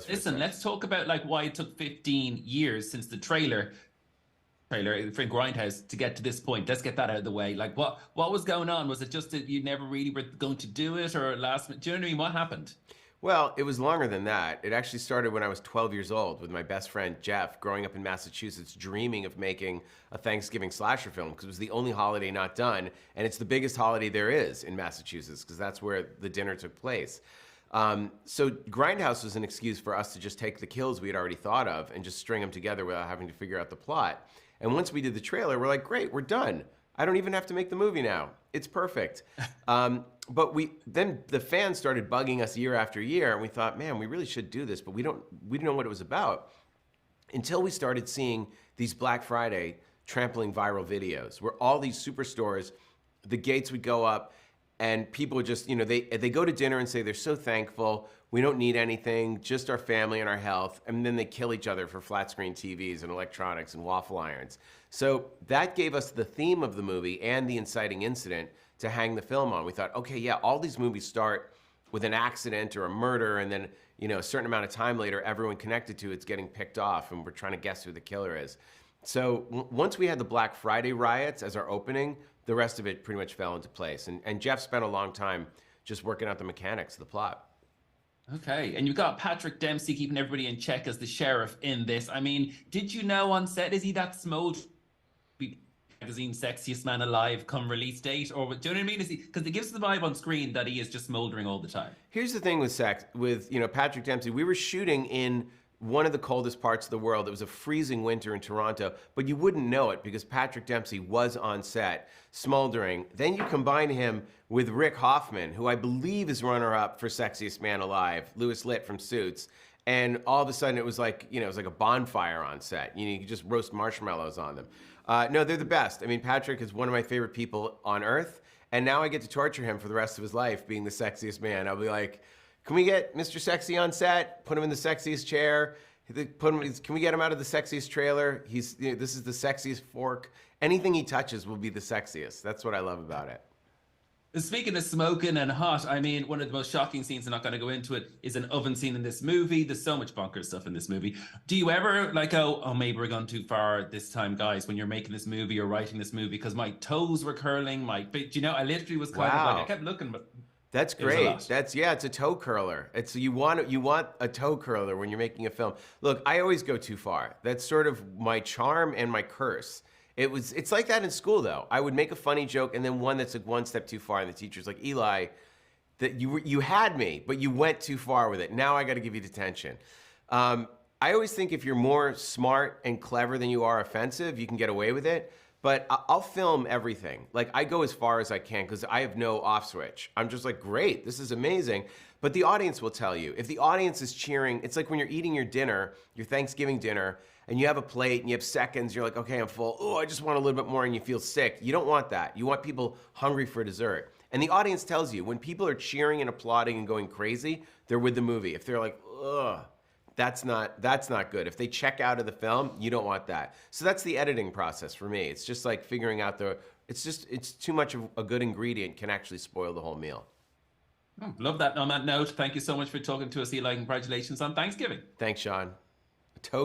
for a Listen, second. let's talk about like why it took 15 years since the trailer for Grindhouse to get to this point. Let's get that out of the way. Like what was going on? Was it just that you never really were going to do it or last minute? Do you know what I mean? What happened? Well, it was longer than that. It actually started when I was 12 years old with my best friend Jeff, growing up in Massachusetts, dreaming of making a Thanksgiving slasher film because it was the only holiday not done, and it's the biggest holiday there is in Massachusetts because that's where the dinner took place. So Grindhouse was an excuse for us to just take the kills we had already thought of and just string them together without having to figure out the plot. And once we did the trailer, we're like, great, we're done. I don't even have to make the movie now. It's perfect. But then the fans started bugging us year after year, and we thought, man, we really should do this, but we didn't know what it was about until we started seeing these Black Friday trampling viral videos where all these superstores, the gates would go up and people would just, they go to dinner and say they're so thankful, we don't need anything, just our family and our health, and then they kill each other for flat screen TVs and electronics and waffle irons. So that gave us the theme of the movie and the inciting incident to hang the film on. We thought, okay, yeah, all these movies start with an accident or a murder, and then a certain amount of time later, everyone connected to it's getting picked off, and we're trying to guess who the killer is. So once we had the Black Friday riots as our opening, the rest of it pretty much fell into place. And Jeff spent a long time just working out the mechanics of the plot. Okay, and you've got Patrick Dempsey keeping everybody in check as the sheriff in this. I mean, did you know on set, is he that smoldering magazine Sexiest Man Alive come release date? Or do you know what I mean? Is he, because it gives the vibe on screen that he is just smoldering all the time. Here's the thing with Patrick Dempsey. We were shooting in one of the coldest parts of the world. It was a freezing winter in Toronto, but you wouldn't know it because Patrick Dempsey was on set, smoldering. Then you combine him with Rick Hoffman, who I believe is runner-up for Sexiest Man Alive, Louis Litt from Suits. And all of a sudden, it was like a bonfire on set. You could just roast marshmallows on them. No, they're the best. I mean, Patrick is one of my favorite people on earth, and now I get to torture him for the rest of his life being the sexiest man. I'll be like, can we get Mr. Sexy on set? Put him in the sexiest chair. Can we get him out of the sexiest trailer? This is the sexiest fork. Anything he touches will be the sexiest. That's what I love about it. Speaking of smoking and hot, I mean, one of the most shocking scenes, I'm not going to go into it, is an oven scene in this movie. There's so much bonkers stuff in this movie. Do you ever like go, oh, maybe we're going too far this time, guys, when you're making this movie or writing this movie? Because my toes were curling, but I literally was kind of like, I kept looking, but that's it was a great. lot. It's a toe curler. You want a toe curler when you're making a film. Look, I always go too far. That's sort of my charm and my curse. It's like that in school though. I would make a funny joke and then one that's like one step too far, and the teacher's like, Eli, that you had me, but you went too far with it. Now I got to give you detention. I always think if you're more smart and clever than you are offensive, you can get away with it. But I'll film everything. Like, I go as far as I can because I have no off switch. I'm just like, great, this is amazing. But the audience will tell you. If the audience is cheering, it's like when you're eating your dinner, your Thanksgiving dinner, and you have a plate and you have seconds, you're like, okay, I'm full. Oh, I just want a little bit more, and you feel sick. You don't want that. You want people hungry for dessert. And the audience tells you, when people are cheering and applauding and going crazy, they're with the movie. If they're like, ugh, that's not good. If they check out of the film, you don't want that. So that's the editing process for me. It's just like figuring out it's too much of a good ingredient can actually spoil the whole meal. Oh, love that. On that note, thank you so much for talking to us, Eli. Congratulations on Thanksgiving. Thanks, Sean. Toe